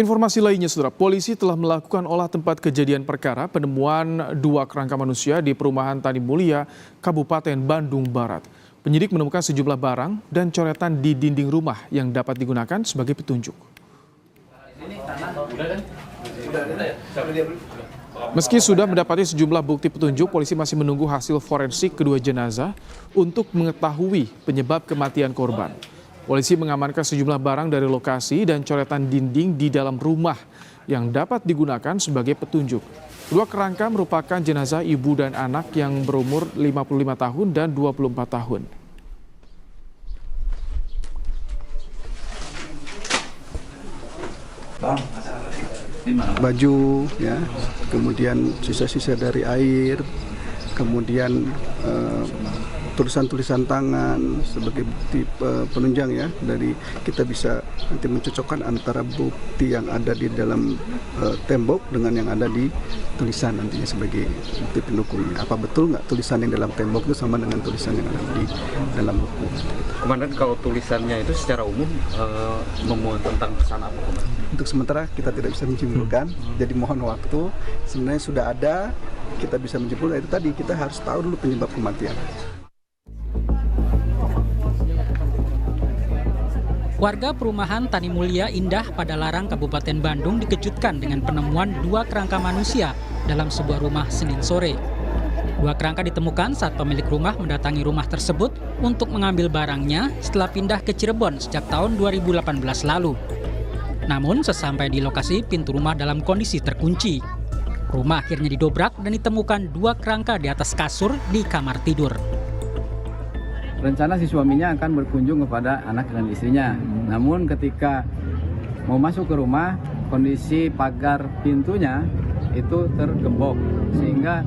Informasi lainnya, Saudara, polisi telah melakukan olah tempat kejadian perkara penemuan dua kerangka manusia di perumahan Tani Mulia, Kabupaten Bandung Barat. Penyidik menemukan sejumlah barang dan coretan di dinding rumah yang dapat digunakan sebagai petunjuk. Meski sudah mendapati sejumlah bukti petunjuk, polisi masih menunggu hasil forensik kedua jenazah untuk mengetahui penyebab kematian korban. Polisi mengamankan sejumlah barang dari lokasi dan coretan dinding di dalam rumah yang dapat digunakan sebagai petunjuk. Dua kerangka merupakan jenazah ibu dan anak yang berumur 55 tahun dan 24 tahun. Baju, ya, kemudian sisa-sisa dari air, kemudian tulisan-tulisan tangan sebagai bukti penunjang, ya, dari kita bisa nanti mencocokkan antara bukti yang ada di dalam tembok dengan yang ada di tulisan nantinya sebagai bukti pendukungnya. Apa betul nggak tulisan yang dalam tembok itu sama dengan tulisan yang ada di dalam buku? Komandan, kalau tulisannya itu secara umum memuat tentang pesan apa, Komandan? Untuk sementara kita tidak bisa menyimpulkan, jadi mohon waktu. Sebenarnya sudah ada, kita bisa menyimpulkan. Itu tadi kita harus tahu dulu penyebab kematian. Warga perumahan Tani Mulia Indah Padalarang, Kabupaten Bandung dikejutkan dengan penemuan dua kerangka manusia dalam sebuah rumah Senin sore. Dua kerangka ditemukan saat pemilik rumah mendatangi rumah tersebut untuk mengambil barangnya setelah pindah ke Cirebon sejak tahun 2018 lalu. Namun sesampai di lokasi, pintu rumah dalam kondisi terkunci. Rumah akhirnya didobrak dan ditemukan dua kerangka di atas kasur di kamar tidur. Rencana si suaminya akan berkunjung kepada anak dan istrinya. Namun ketika mau masuk ke rumah, kondisi pagar pintunya itu tergembok. Sehingga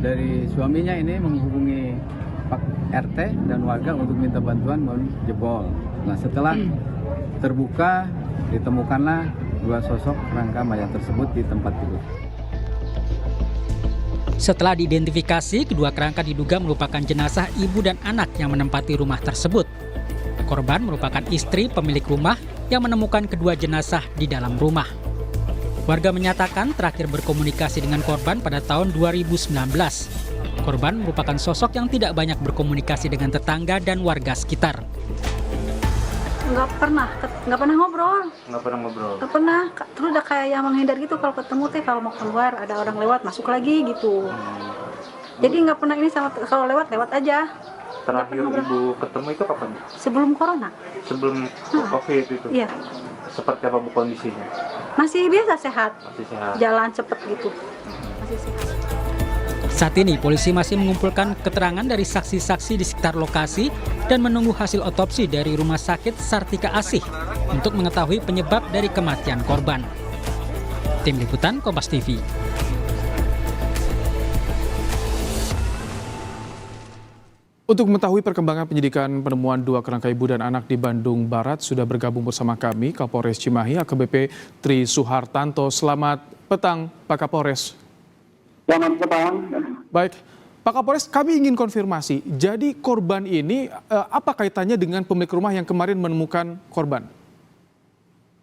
dari suaminya ini menghubungi Pak RT dan warga untuk minta bantuan menjebol. Nah, setelah terbuka, ditemukanlah dua sosok kerangka mayat tersebut di tempat tidur. Setelah diidentifikasi, kedua kerangka diduga merupakan jenazah ibu dan anak yang menempati rumah tersebut. Korban merupakan istri pemilik rumah yang menemukan kedua jenazah di dalam rumah. Warga menyatakan terakhir berkomunikasi dengan korban pada tahun 2019. Korban merupakan sosok yang tidak banyak berkomunikasi dengan tetangga dan warga sekitar. Nggak pernah ngobrol. Nggak pernah, terus udah kayak yang menghindar gitu kalau ketemu teh, kalau mau keluar ada orang lewat masuk lagi gitu. Jadi nggak pernah ini sama, kalau lewat aja. Terakhir ibu ketemu itu kapan? Sebelum corona. Sebelum COVID itu? Iya. Seperti apa bu kondisinya? Masih biasa sehat. Masih sehat. Jalan cepet gitu. Masih sehat. Saat ini polisi masih mengumpulkan keterangan dari saksi-saksi di sekitar lokasi dan menunggu hasil otopsi dari Rumah Sakit Sartika Asih untuk mengetahui penyebab dari kematian korban. Tim Liputan Kompas TV. Untuk mengetahui perkembangan penyidikan penemuan dua kerangka ibu dan anak di Bandung Barat, sudah bergabung bersama kami Kapolres Cimahi AKBP Tri Suhartanto. Selamat petang, Pak Kapolres. Selamat petang. Baik, Pak Kapolres, kami ingin konfirmasi. Jadi korban ini apa kaitannya dengan pemilik rumah yang kemarin menemukan korban?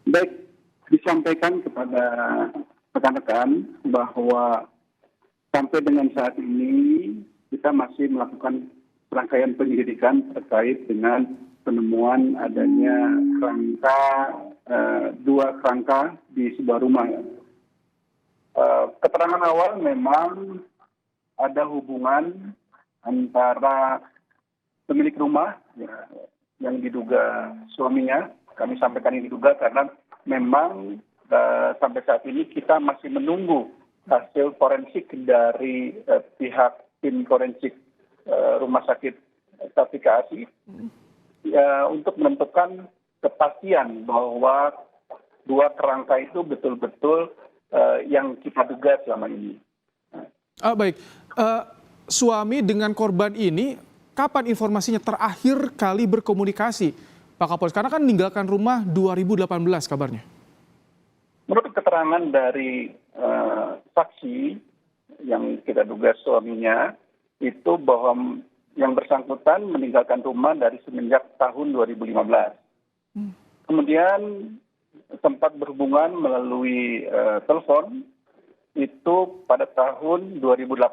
Baik, disampaikan kepada rekan-rekan bahwa sampai dengan saat ini kita masih melakukan rangkaian penyelidikan terkait dengan penemuan adanya dua kerangka di sebuah rumah. Keterangan awal memang ada hubungan antara pemilik rumah yang diduga suaminya. Kami sampaikan ini diduga karena memang sampai saat ini kita masih menunggu hasil forensik dari pihak tim forensik Rumah Sakit Sartika Asih untuk menentukan kepastian bahwa dua kerangka itu betul-betul yang kita duga selama ini. Baik, suami dengan korban ini kapan informasinya terakhir kali berkomunikasi, Pak Kapolres? Karena kan meninggalkan rumah 2018 kabarnya. Menurut keterangan dari saksi yang kita duga suaminya, itu bahwa yang bersangkutan meninggalkan rumah dari semenjak tahun 2015. Kemudian sempat berhubungan melalui telepon itu pada tahun 2018.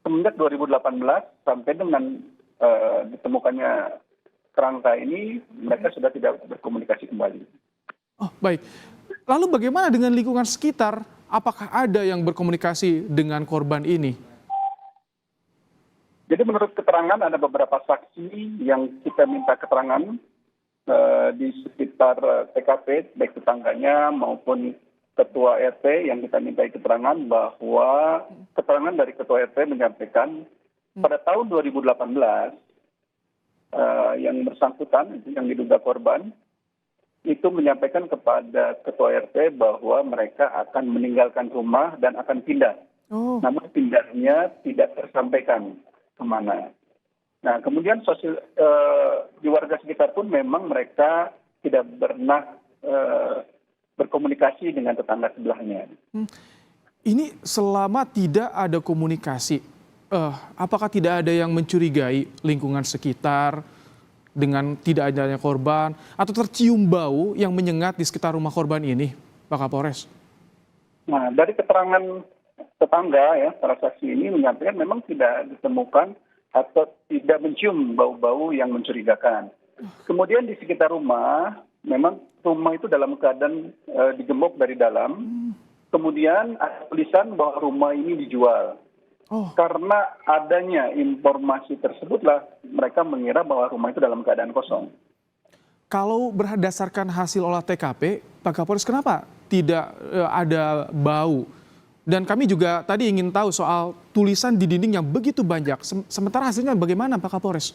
Semenjak 2018 sampai dengan ditemukannya kerangka ini, mereka sudah tidak berkomunikasi kembali. Oh, baik. Lalu bagaimana dengan lingkungan sekitar? Apakah ada yang berkomunikasi dengan korban ini? Jadi menurut keterangan ada beberapa saksi yang kita minta keterangan di sekitar TKP, baik tetangganya maupun ketua RT yang kita minta keterangan, bahwa keterangan dari ketua RT menyampaikan pada tahun 2018 yang bersangkutan, yang diduga korban, itu menyampaikan kepada ketua RT bahwa mereka akan meninggalkan rumah dan akan pindah. Oh. Namun pindahnya tidak tersampaikan kemana. Nah, kemudian di warga sekitar pun memang mereka tidak pernah berkomunikasi dengan tetangga sebelahnya. Ini selama tidak ada komunikasi, apakah tidak ada yang mencurigai lingkungan sekitar dengan tidak adanya korban, atau tercium bau yang menyengat di sekitar rumah korban ini, Pak Kapolres? Nah, dari keterangan tetangga ya, para saksi ini menyampaikan memang tidak ditemukan atau tidak mencium bau-bau yang mencurigakan. Kemudian di sekitar rumah, memang rumah itu dalam keadaan digembok dari dalam. Kemudian ada tulisan bahwa rumah ini dijual. Oh. Karena adanya informasi tersebutlah mereka mengira bahwa rumah itu dalam keadaan kosong. Kalau berdasarkan hasil olah TKP, Pak Kapolres, kenapa tidak ada bau? Dan kami juga tadi ingin tahu soal tulisan di dinding yang begitu banyak. Sementara hasilnya bagaimana, Pak Kapolres?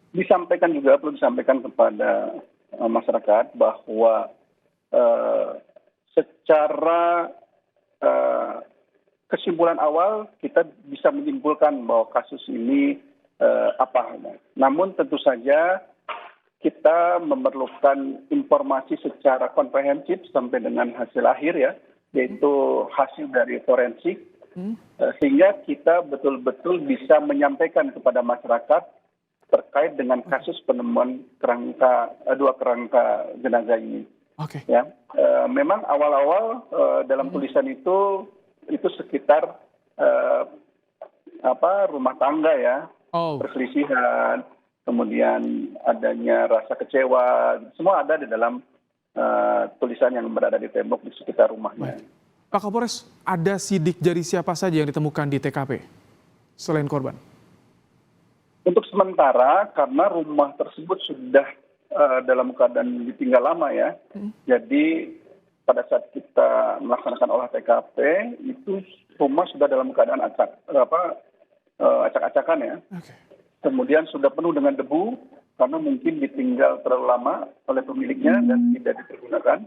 Disampaikan juga, perlu disampaikan kepada masyarakat bahwa secara kesimpulan awal kita bisa menyimpulkan bahwa kasus ini apa. Namun tentu saja kita memerlukan informasi secara komprehensif sampai dengan hasil akhir ya, yaitu hasil dari forensik, sehingga kita betul-betul bisa menyampaikan kepada masyarakat terkait dengan kasus penemuan dua kerangka jenazah ini. Oke. Ya, memang awal-awal dalam tulisan itu sekitar rumah tangga ya, perselisihan, kemudian adanya rasa kecewa, semua ada di dalam tulisan yang berada di tembok di sekitar rumahnya. Baik. Pak Kapolres, ada sidik jari siapa saja yang ditemukan di TKP selain korban? Untuk sementara, karena rumah tersebut sudah dalam keadaan ditinggal lama ya, jadi pada saat kita melaksanakan olah TKP itu rumah sudah dalam keadaan acak-acakan ya. Okay. Kemudian sudah penuh dengan debu karena mungkin ditinggal terlalu lama oleh pemiliknya dan tidak dipergunakan.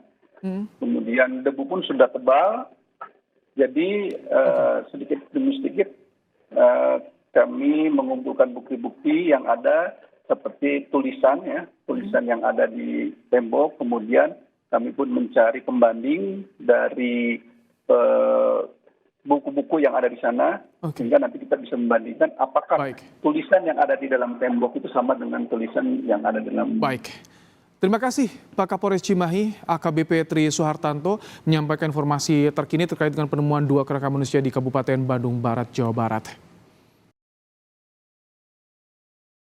Kemudian debu pun sudah tebal. Jadi sedikit demi sedikit kami mengumpulkan bukti-bukti yang ada seperti tulisan yang ada di tembok. Kemudian kami pun mencari pembanding dari buku-buku yang ada di sana, sehingga nanti kita bisa membandingkan apakah tulisan yang ada di dalam tembok itu sama dengan tulisan yang ada di dalam. Baik. Terima kasih Pak Kapolres Cimahi, AKBP Tri Suhartanto, menyampaikan informasi terkini terkait dengan penemuan dua kerangka manusia di Kabupaten Bandung Barat, Jawa Barat.